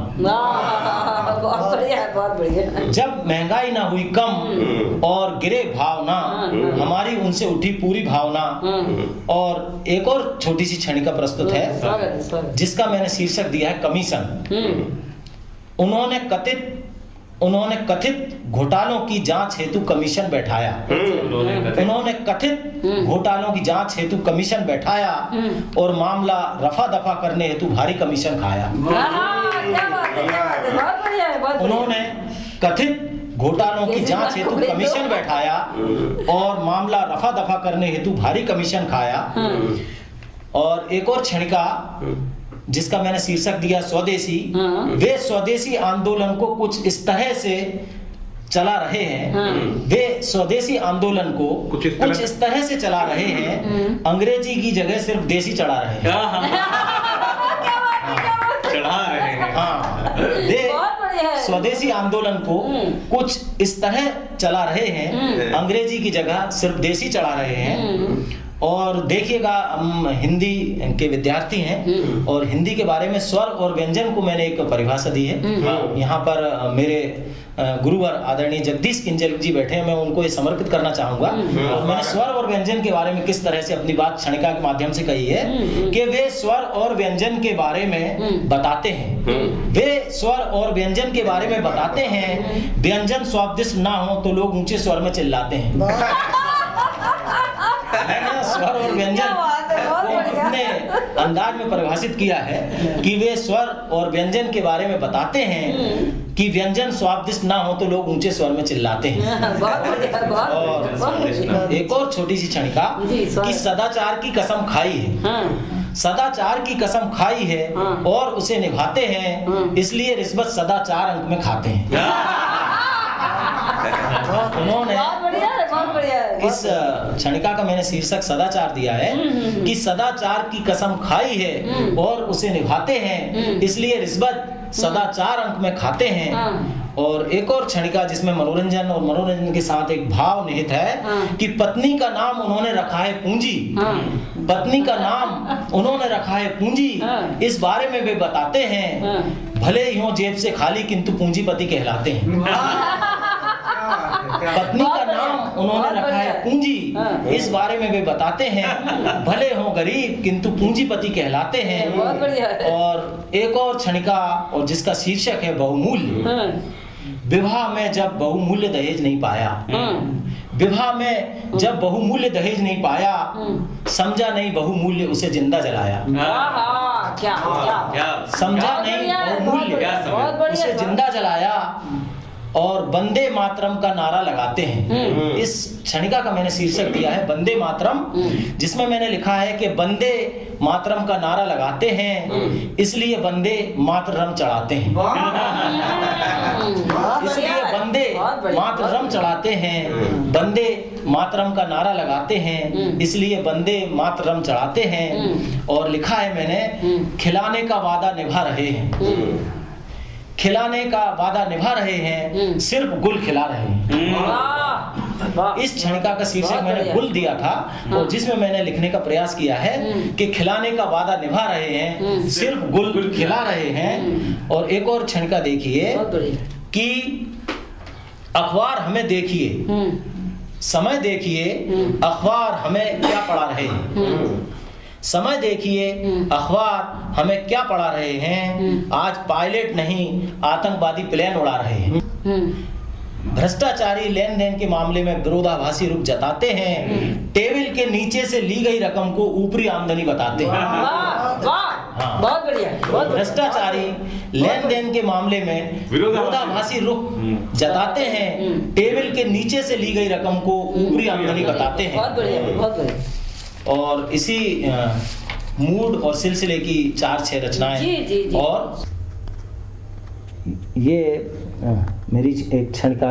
बहुत बढ़िया है, बहुत बढ़िया। जब महंगाई ना हुई कम और गिरे भाव ना, हमारी उनसे उठी पूरी भावना। और एक और छोटी सी क्षणिका प्रस्तुत है जिसका मैंने शीर्षक दिया है कमीशन। उन्होंने कथित घोटालों की जांच हेतु कमीशन बैठाया। उन्होंने कथित घोटालों की जांच हेतु कमीशन बैठाया और मामला रफा दफा करने हेतु भारी कमीशन खाया। उन्होंने कथित घोटालों की जांच हेतु कमीशन बैठाया और मामला रफा दफा करने हेतु भारी कमीशन खाया। और एक और क्षणिका जिसका मैंने शीर्षक दिया स्वदेशी। वे स्वदेशी आंदोलन को कुछ इस तरह से चला रहे हैं, वे स्वदेशी आंदोलन को कुछ इस तरह से चला रहे हैं, अंग्रेजी की जगह सिर्फ देसी चढ़ा रहे हैं। चढ़ा रहे हैं। हाँ, वे स्वदेशी आंदोलन को कुछ इस तरह चला रहे हैं, अंग्रेजी की जगह सिर्फ देसी चढ़ा रहे हैं। और देखिएगा, हम हिंदी के विद्यार्थी हैं और हिंदी के बारे में स्वर और व्यंजन को मैंने एक परिभाषा दी है। यहाँ पर मेरे गुरुवर आदरणीय जगदीश किंजल जी बैठे हैं, मैं उनको ये समर्पित करना चाहूंगा। और मैंने स्वर और व्यंजन के बारे में किस तरह से अपनी बात क्षणिका के माध्यम से कही है कि वे स्वर और व्यंजन के बारे में बताते हैं। वे स्वर और व्यंजन के बारे में बताते हैं। व्यंजन स्वादिष्ट ना हो तो लोग ऊंचे स्वर में चिल्लाते हैं। स्वर और व्यंजन को अपने अंदाज में परिभाषित किया है कि वे स्वर और व्यंजन के बारे में बताते हैं कि व्यंजन स्वादिष्ट ना हो तो लोग ऊंचे स्वर में चिल्लाते हैं। और एक और छोटी सी क्षणिका कि सदाचार की कसम खाई है। सदाचार की कसम खाई है और उसे निभाते हैं, इसलिए रिश्वत सदाचार अंक में खाते हैं। उन्होंने इस क्षणिका का मैंने शीर्षक सदाचार दिया है कि सदाचार की कसम खाई है और उसे निभाते हैं, इसलिए रिश्वत सदाचार अंक में खाते हैं। और एक और क्षणिका जिसमें मनोरंजन और मनोरंजन के साथ एक भाव निहित है कि पत्नी का नाम उन्होंने रखा है पूंजी। पत्नी का नाम उन्होंने रखा है पूंजी, इस बारे में वे बताते हैं। भले ही हो जेब से खाली किंतु पूंजीपति कहलाते हैं। पत्नी का नाम उन्होंने रखा है पूंजी, इस बारे में वे बताते हैं। भले हो गरीब किंतु पूंजीपति कहलाते हैं। और एक और क्षणिका और जिसका शीर्षक है बहुमूल्य। विवाह में जब बहुमूल्य दहेज नहीं पाया, विवाह में जब बहुमूल्य दहेज नहीं पाया, समझा नहीं बहुमूल्य उसे जिंदा जलाया। समझा नहीं बहुमूल्य उसे जिंदा जलाया और वंदे मातरम का नारा लगाते हैं। इस क्षणिका का मैंने शीर्षक दिया है वंदे मातरम, जिसमें मैंने लिखा है कि वंदे मातरम का नारा लगाते हैं, इसलिए वंदे मातरम चढ़ाते हैं। इसलिए वंदे मातरम चढ़ाते हैं, वंदे मातरम का नारा लगाते हैं, इसलिए वंदे मातरम चढ़ाते हैं। और लिखा है मैंने खिलाने का वादा निभा रहे हैं, खिलाने का वादा निभा रहे हैं, सिर्फ गुल खिला रहे हैं। इस क्षणिका का शीर्षक मैंने गुल दिया था और जिसमें मैंने लिखने का प्रयास किया है कि खिलाने का वादा निभा रहे हैं, सिर्फ गुल खिला रहे हैं। और एक और क्षणिका देखिए कि अखबार हमें देखिए, समय देखिए, अखबार हमें क्या पढ़ा रहे हैं। समय देखिए, अखबार हमें क्या पढ़ा रहे हैं। आज पायलट नहीं आतंकवादी प्लेन उड़ा रहे हैं। भ्रष्टाचारी लेन देन के मामले में विरोधाभासी रुख जताते हैं, टेबल के नीचे से ली गई रकम को ऊपरी आमदनी बताते हैं। बहुत बढ़िया। भ्रष्टाचारी लेन देन के मामले में विरोधाभासी रुख जताते हैं, टेबल के नीचे से ली गई रकम को ऊपरी आमदनी बताते हैं। बहुत बढ़िया, बहुत बढ़िया। और इसी मूड और सिलसिले की 4-6 रचनाएं जी। और ये मेरी एक क्षणिका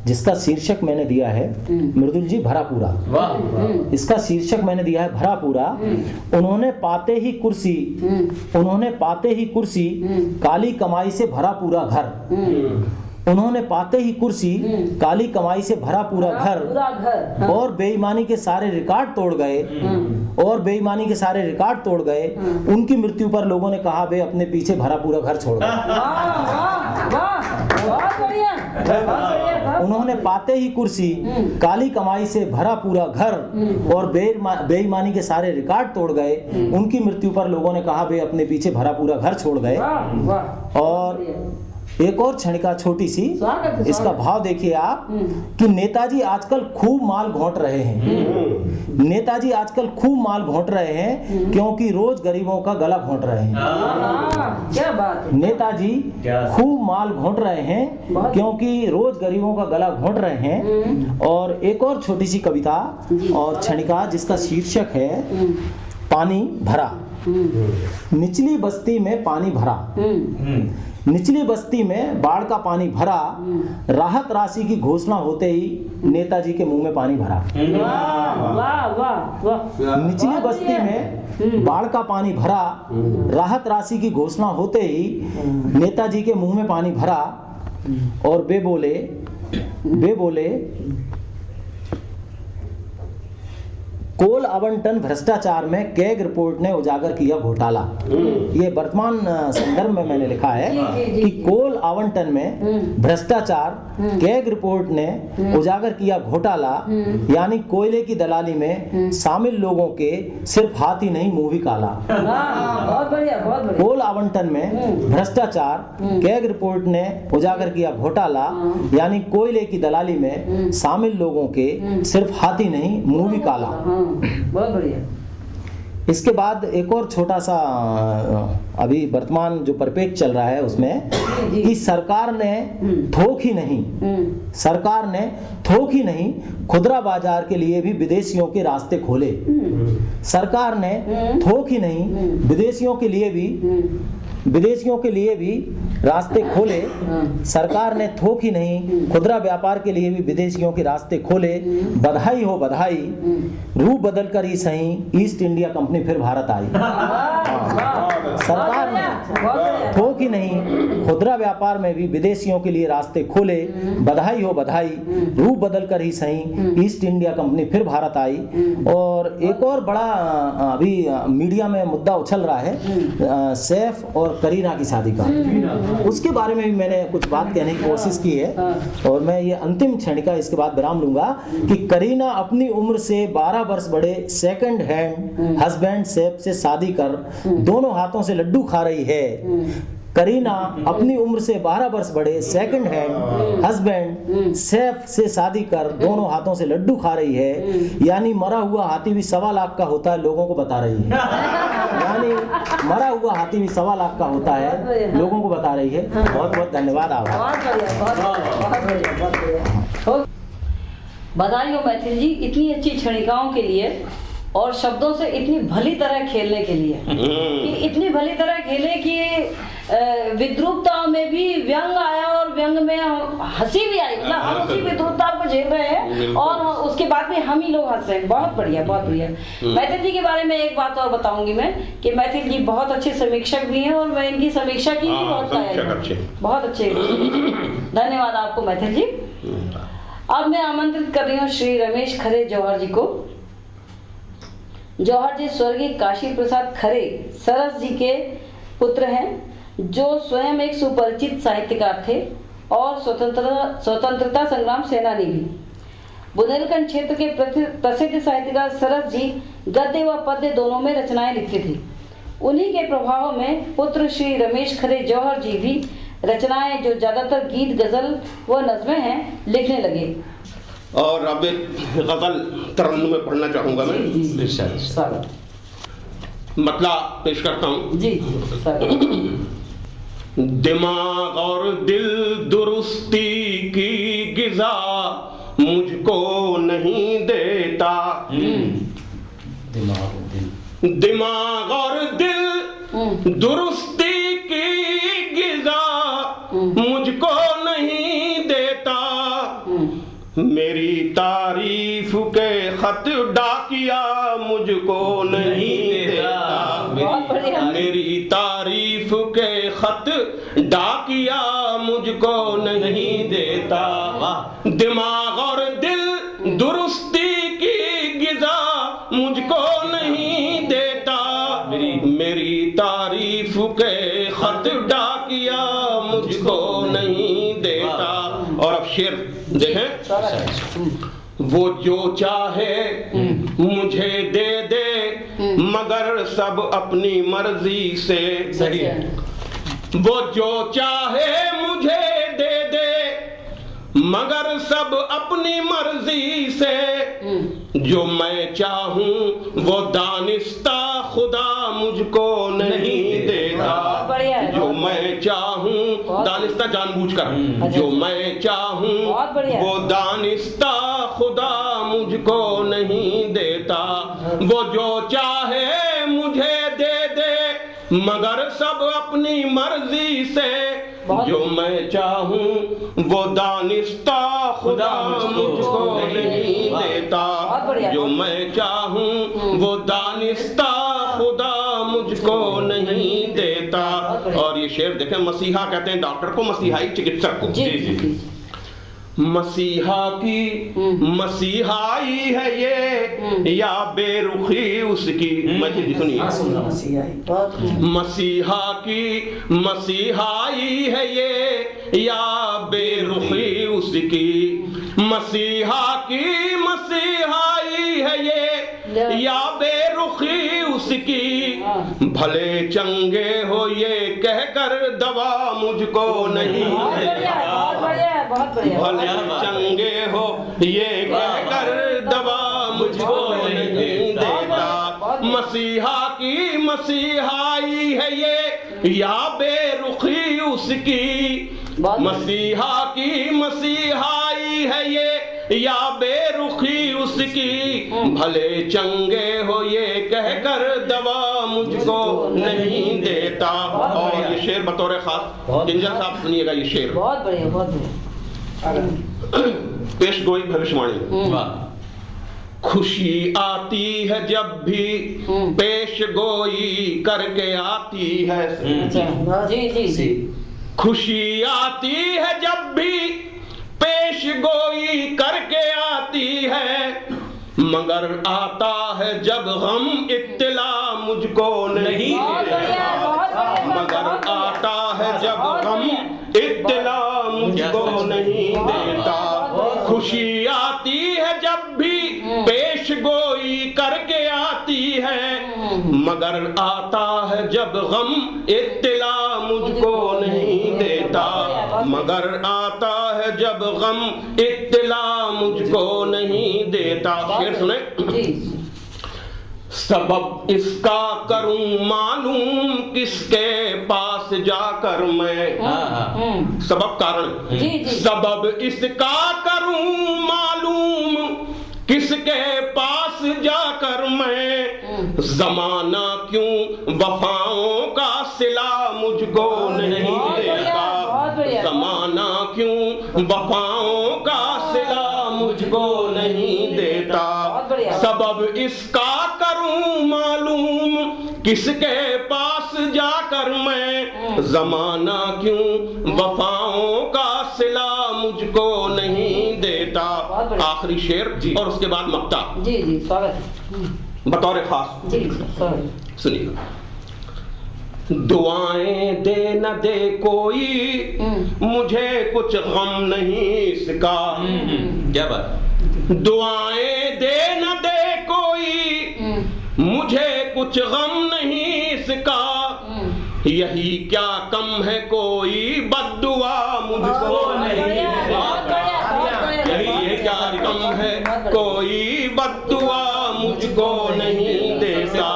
जिसका शीर्षक मैंने दिया है मृदुल जी भरा पूरा। इसका शीर्षक मैंने दिया है भरा पूरा। उन्होंने पाते ही कुर्सी काली कमाई से भरा पूरा घर। उन्होंने पाते ही कुर्सी, काली कमाई से भरा पूरा घर, घर और बेईमानी के सारे रिकॉर्ड तोड़ गए, और बेईमानी के सारे रिकॉर्ड तोड़ गए। उनकी मृत्यु पर लोगों ने कहा वे अपने पीछे भरा पूरा घर छोड़ गए। बहुत बढ़िया, बहुत बढ़िया। उन्होंने पाते ही कुर्सी, काली कमाई से भरा पूरा घर, और बेईमानी के सारे रिकॉर्ड तोड़ गए। उनकी मृत्यु पर लोगों ने कहा वे अपने पीछे भरा पूरा घर छोड़ गए। और एक और क्षणिका छोटी सी, इसका भाव देखिए आप कि नेताजी आजकल खूब माल घोंट रहे हैं। नेताजी आजकल खूब माल घोंट रहे हैं क्योंकि रोज गरीबों का गला घोंट रहे हैं। क्या बात है। नेताजी खूब माल घोंट रहे हैं क्योंकि रोज गरीबों का गला घोंट रहे हैं। और एक और छोटी सी कविता और क्षणिका जिसका शीर्षक है पानी भरा। निचली बस्ती में पानी भरा, निचली बस्ती में बाढ़ का पानी भरा, राहत राशि की घोषणा होते ही नेताजी के मुंह में पानी भरा। वाह वाह वाह। निचली बस्ती में बाढ़ का पानी भरा, राहत राशि की घोषणा होते ही नेताजी के मुंह में पानी भरा। और वे बोले कोल आवंटन भ्रष्टाचार में कैग रिपोर्ट ने उजागर किया घोटाला। ये वर्तमान संदर्भ में मैंने लिखा है कि कोल आवंटन में भ्रष्टाचार, कैग रिपोर्ट ने उजागर किया घोटाला, यानी कोयले की दलाली में शामिल लोगों के सिर्फ हाथ ही नहीं मुंह भी काला। बहुत बढ़िया, बहुत बढ़िया। कोल आवंटन में भ्रष्टाचार, कैग रिपोर्ट ने उजागर किया घोटाला, यानी कोयले की दलाली में शामिल लोगों के सिर्फ हाथ ही नहीं मुंह भी काला। बहुत बढ़िया। इसके बाद एक और छोटा सा अभी वर्तमान जो परिपेक्ष चल रहा है उसमें कि सरकार ने थोक ही नहीं खुदरा बाजार के लिए भी विदेशियों के रास्ते खोले। सरकार ने थोक ही नहीं विदेशियों के लिए भी रास्ते खोले। सरकार ने थोक ही नहीं खुदरा व्यापार के लिए भी विदेशियों के रास्ते खोले। बधाई हो बधाई, रूप बदल कर ही सही ईस्ट इंडिया कंपनी फिर भारत आई। सरकार ने थोक ही नहीं खुदरा व्यापार में भी विदेशियों के लिए रास्ते खोले। बधाई हो बधाई, रूप बदल कर ही सही ईस्ट इंडिया कंपनी फिर भारत आई। और एक और बड़ा अभी मीडिया में मुद्दा उछल रहा है सैफ और करीना की शादी का। उसके बारे में भी मैंने कुछ बात कहने की कोशिश की है और मैं ये अंतिम क्षणिका इसके बाद विराम लूंगा कि करीना अपनी उम्र से 12 वर्ष बड़े सेकंड हैंड हस्बैंड सैफ से शादी कर दोनों हाथों से लड्डू खा रही है। करीना अपनी उम्र से 12 वर्ष बड़े सेकंड हैंड हस्बैंड सैफ से शादी कर दोनों हाथों से लड्डू खा रही है। यानी मरा हुआ हाथी भी 1.25 लाख का होता है, लोगों को बता रही है। यानी मरा हुआ हाथी भी 1.25 लाख का होता है, लोगों को बता रही है। बहुत बहुत धन्यवाद। आभार। बधाई हो मैथिल जी इतनी अच्छी क्षणिकाओं के लिए और शब्दों से इतनी भली तरह खेलने के लिए कि इतनी भली तरह खेले कि विद्रूपताओं में भी व्यंग आया और व्यंग में हंसी भी आई। मतलब हम उसी विद्रूपता को झेल रहे हैं और उसके बाद में हम ही लोग हंस रहे हैं। बहुत बढ़िया, बहुत बढ़िया। मैथिल जी के बारे में एक बात और बताऊंगी मैं कि मैथिल जी बहुत अच्छे समीक्षक भी हैं और मैं इनकी समीक्षा की भी बहुत अच्छे। धन्यवाद आपको मैथिल जी। अब मैं आमंत्रित कर रही हूँ श्री रमेश खरे जौहर जी को। जौहर जी स्वर्गीय काशी प्रसाद खरे सरस जी के पुत्र हैं जो स्वयं एक सुपरिचित साहित्यकार थे और स्वतंत्रता संग्राम सेनानी भी। बुंदेलखंड क्षेत्र के प्रसिद्ध साहित्यकार सरस जी गद्य व पद्य दोनों में रचनाएं लिखते थे। उन्हीं के प्रभाव में पुत्र श्री रमेश खरे जौहर जी भी रचनाएं जो ज्यादातर गीत गजल व नज़्में हैं लिखने लगे। और अब एक गजल तरन्नुम में पढ़ना चाहूंगा मैं। मतलब पेश करता हूँ। जी दिमाग और दिल दुरुस्ती की गिज़ा मुझको नहीं देता। दिमाग और दिल दुरुस्ती की गिज़ा मुझको नहीं देता। मेरी तारीफ के खत डाकिया मुझको नहीं देता। मेरी तारीफ के खत डाकिया मुझको नहीं नहीं देता, मेरी तारीफ के खत डाकिया मुझको नहीं देता। और अब शेर देखें, वो जो चाहे मुझे दे दे मगर सब अपनी मर्जी से। सही। वो जो चाहे मुझे दे दे मगर सब अपनी मर्जी से, जो मैं चाहूं वो दानिस्ता खुदा मुझको नहीं देता। जो मैं चाहूं दानिस्ता जानबूझकर, जो मैं चाहूं वो दानिस्ता खुदा मुझको नहीं देता। वो जो चाहे मुझे दे दे मगर सब अपनी मर्जी से, जो मैं चाहूं वो दानिस्ता खुदा मुझको नहीं देता। जो मैं चाहूं वो दानिस्ता खुदा मुझको नहीं देता। और ये शेर देखें, मसीहा कहते हैं डॉक्टर को, मसीहाई चिकित्सक को। जी जी जी। मसीहा की मसीहाई है ये या बेरुखी उसकी। मैं सुनिए, मसीहा की मसीहाई है ये या बेरुखी उसकी। मसीहा की मसीहाई है ये या बेरुखी उसकी। भले चंगे हो ये कहकर दवा मुझको नहीं देता। भले चंगे हो ये कहकर दवा मुझको नहीं देता। मसीहा की मसीहाई है ये या बेरुखी उसकी। मसीहा की मसीहाई है ये या बेरुखी उसकी। भले चंगे हो ये कहकर दवा मुझको नहीं देता। और ये शेर बतौर खास जिंजर साहब सुनिएगा, ये शेर बहुत बढ़िया, बहुत बढ़िया। पेश गोई भविष्यवाणी। खुशी आती है जब भी पेश गोई करके आती है। जी जी जी। खुशी आती है जब भी पेश गोई करके आती है, मगर आता है जब गम इत्तला मुझको नहीं देता। मगर आता है जब गम इत्तला मुझको नहीं देता। खुशी आती है जब भी पेश गोई करके आती है, मगर आता है जब गम इत्तला मुझको नहीं देता। मगर आता है जब गम इत्तला मुझको नहीं देता। शेर सुने, सबब इसका करूं मालूम किसके पास जाकर मैं। सबब कारण, सबब इसका करूं मालूम किसके पास जाकर मैं। जमाना क्यों वफाओं का सिला मुझको नहीं देता। जमाना क्यों वफाओं का सिला मुझको नहीं देता। सबब इसका करूं मालूम किसके पास जाकर मैं। जमाना क्यों वफाओं का सिला मुझको नहीं देता। आखिरी शेर जी और उसके बाद मक्ता। जी जी, स्वागत बतौर खास। जी सुनिएगा, दुआएं दे न दे कोई मुझे कुछ गम नहीं इसका। क्या बात। दुआएं दे न दे कोई मुझे कुछ गम नहीं इसका। यही क्या कम है कोई बद्दुआ मुझको नहीं देता। यही क्या कम है कोई बद्दुआ मुझको नहीं देता।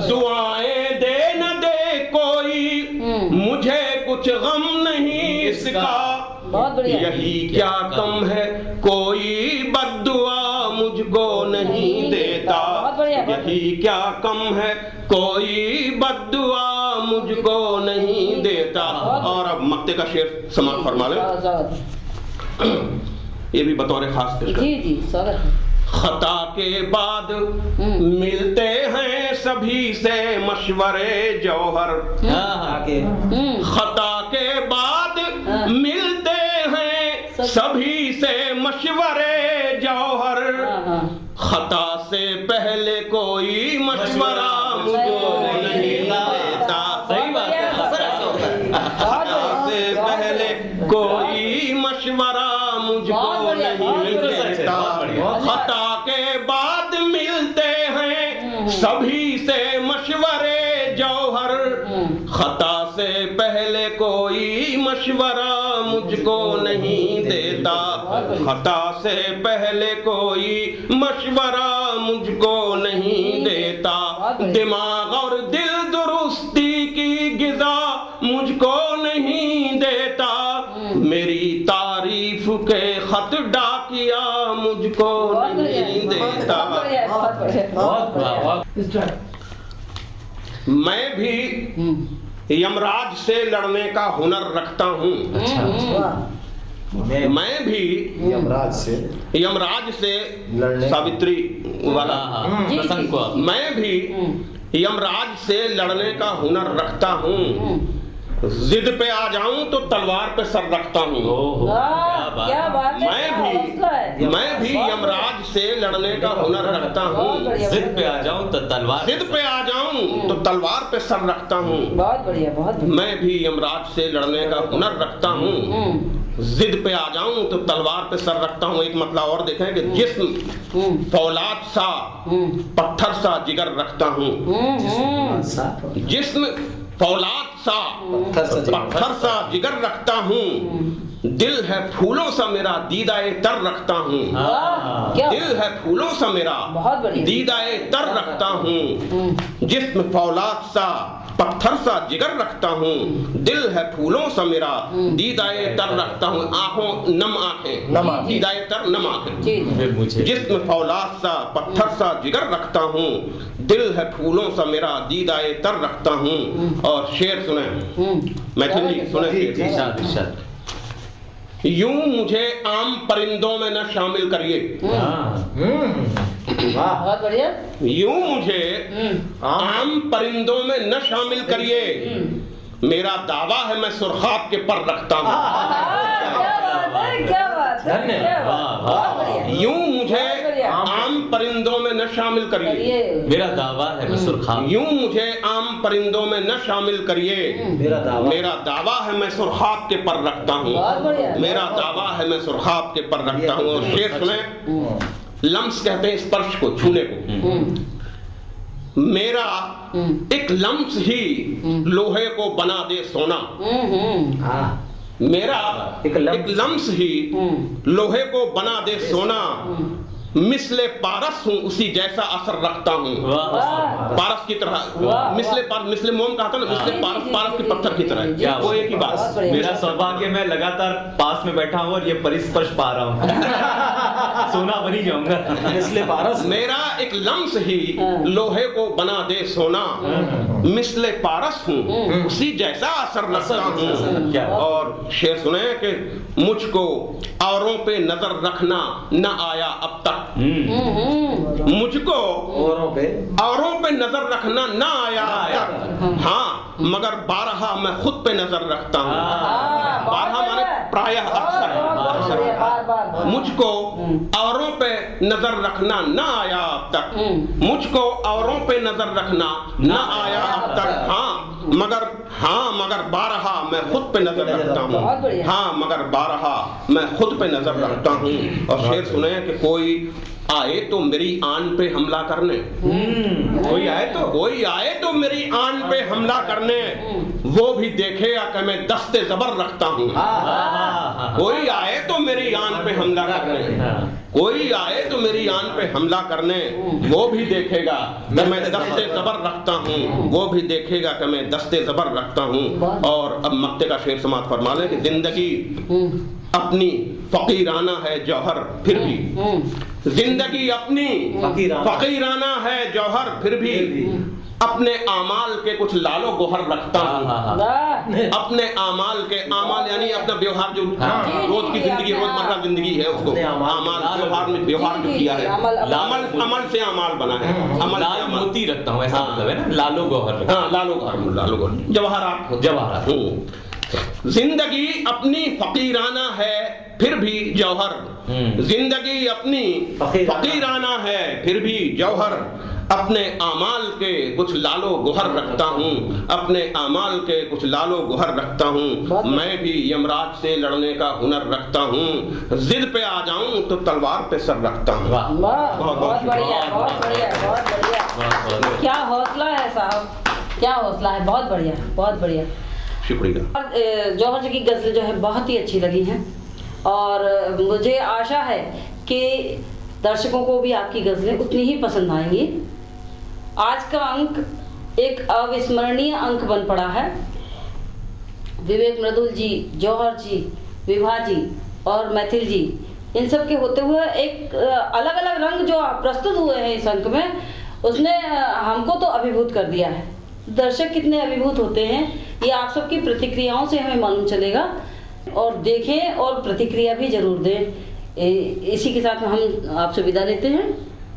दुआएं दे न दे कोई मुझे कुछ गम नहीं इसका। यही क्या कम है कोई बद्दुआ मुझको नहीं देता। यही क्या कम है कोई बद्दुआ मुझको नहीं देता। और अब मक्ते का शेर समाप्त फरमा ले, ये भी बतौर खास। जी जी, स्वागत है। खता के बाद मिलते हैं सभी से मशवरे जौहर। खता के बाद मिलते हैं सभी से मशवरे जौहर। खता से पहले कोई मशवरा मुझको नहीं देता। सही बात है। खता से पहले कोई मशवरा मुझको नहीं देता। खता के बाद मिलते हैं सभी से मशवरे जौहर। खता से पहले कोई मशवरा मुझको नहीं देता। खता से पहले कोई मशवरा मुझको नहीं देता। दिमाग और दिल दुरुस्ती की गिज़ा मुझको नहीं देता। मेरी तारीफ के खत डाकिया मुझको नहीं देता। मैं भी यमराज से लड़ने का हुनर रखता हूँ। मैं भी यमराज से लड़ने सावित्री वाला प्रसंग को मैं भी यमराज से लड़ने का हुनर रखता हूँ। जिद पे आ जाऊं तो तलवार पे सर रखता हूँ। क्या बात है। मैं भी यमराज से लड़ने का हुनर रखता हूँ। जिद पे आ जाऊं तो तलवार जिद पे आ जाऊं तो तलवार पे सर रखता हूँ। बहुत बढ़िया, बहुत बढ़िया। मैं भी यमराज से लड़ने का हुनर रखता हूँ। जिद पे आ जाऊं तो तलवार पे सर रखता हूँ। एक मतलब और देखें कि जिस्म फौलाद सा पत्थर सा जिगर रखता हूँ। जिस्म फौलाद सा पत्थर सा जिगर रखता हूँ। दिल है फूलों सा मेरा दीदाए तर रखता हूँ। दिल है फूलों सा मेरा दीदाए तर रखता हूँ। जिस्म फौलाद सा पत्थर सा जिगर रखता हूँ। दिल है फूलों सा मेरा दीदाए तर रखता हूँ। आंखों नम आंखें दीदाए तर नम आंखें। जिस्म फौलाद सा पत्थर सा जिगर रखता हूँ। दिल है फूलों सा मेरा दीदाए तर रखता हूँ। और शेर सुने, मैथिली सुने। यूं मुझे आम परिंदों में न शामिल करिए। बहुत बढ़िया। यूं मुझे आम परिंदों में न शामिल करिए। मेरा दावा है मैं सुरखाब के पर रखता हूँ। क्या बात है। धन्यवाद। यूं मुझे आम परिंदों में न शामिल करिए। मेरा दावा है मैं सुरखाब। यूं मुझे आम परिंदों में न शामिल करिए। मेरा दावा है मैं सुरखाब के पर रखता हूँ। मेरा दावा है मैं सुरखाब के पर रखता हूँ। और शेर सुने, लम्स कहते हैं स्पर्श को, छूने को। मेरा एक लम्स ही लोहे को बना दे सोना। मेरा एक लम्स ही लोहे को बना दे सोना। मिसले पारस हूँ उसी जैसा असर रखता हूँ। पारस की तरह मिसले मोम कहा था ना, मिसले पारस के पत्थर की तरह। वो एक ही बात। मेरा सौभाग्य मैं लगातार पास में बैठा हूँ और ये परिस्पर्श पा रहा हूँ। सोना बनी जाऊंगा। मिसले पारस। मेरा एक लम्स ही लोहे को बना दे सोना। मिसले पारस हूँ उसी जैसा असर रखता हूँ। और शेर सुने कि मुझको औरों पे नजर रखना न आया अब तक। मुझको औरों पे नजर रखना न आया तक। हाँ, मगर बारहा मैं खुद पे नजर रखता हूँ। बारहा माने प्रायः अक्सर। मुझको औरों पे नजर रखना न आया अब तक। मुझको औरों पे नजर रखना न आया अब तक। हाँ मगर बारहा मैं खुद पे नजर रखता हूँ। हाँ मगर बारहा मैं खुद पे नजर रखता हूँ। और शेर सुने कि कोई आए तो मेरी आन पे हमला करने। कोई आए तो मेरी आन पे हमला करने। वो भी देखेगा कि मैं दस्ते जबर रखता हूँ। कोई आए तो मेरी आन पे हमला करने। कोई आए तो मेरी आन पे हमला करने। वो भी देखेगा कि मैं दस्ते जबर रखता हूँ। वो भी देखेगा कि मैं दस्ते जबर रखता हूँ। और अब मक्ते का शेर समाप्त फरमा लें कि जिंदगी अपनी फकीराना है जौहर फिर भी। जिंदगी अपनी फकीराना है जौहर फिर भी। अपने आमाल के कुछ लालो गोहर रखता हूँ। अपने आमाल के, आमाल यानी अपना व्यवहार जो रोज की जिंदगी, रोजमर्रा जिंदगी है उसको आमाल व्यवहार जो किया है। अमल से आमाल बना है। अमल लाल मोती रखता हूँ, ऐसा मतलब है ना। लालो गौहर। हाँ, लालो गौहर जवाहरात। जिंदगी अपनी फकीराना है फिर भी जौहर। जिंदगी अपनी फकीराना है, फिर भी जौहर अपने आमाल के कुछ लालो गुहर रखता हूँ, अपने आमाल के कुछ लालो गुहर रखता हूँ। मैं भी यमराज से लड़ने का हुनर रखता हूँ, जिद पे आ जाऊं तो तलवार पे सर रखता हूँ। बहुत बढ़िया, बहुत बढ़िया, बहुत बढ़िया। क्या हौसला है साहब, क्या हौसला है, बहुत बढ़िया, बहुत बढ़िया। शुक्रिया। और जौहर जी की गज़लें जो है बहुत ही अच्छी लगी हैं और मुझे आशा है कि दर्शकों को भी आपकी गज़लें उतनी ही पसंद आएंगी। आज का अंक एक अविस्मरणीय अंक बन पड़ा है। विवेक मृदुल जी, जौहर जी, विभा जी और मैथिल जी, इन सब के होते हुए एक अलग अलग रंग जो प्रस्तुत हुए हैं इस अंक में, उसने हमको तो अभिभूत कर दिया है। दर्शक कितने अभिभूत होते हैं ये आप सबकी प्रतिक्रियाओं से हमें मालूम चलेगा। और देखें और प्रतिक्रिया भी जरूर दें। इसी के साथ हम आपसे विदा लेते हैं।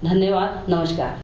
धन्यवाद, नमस्कार।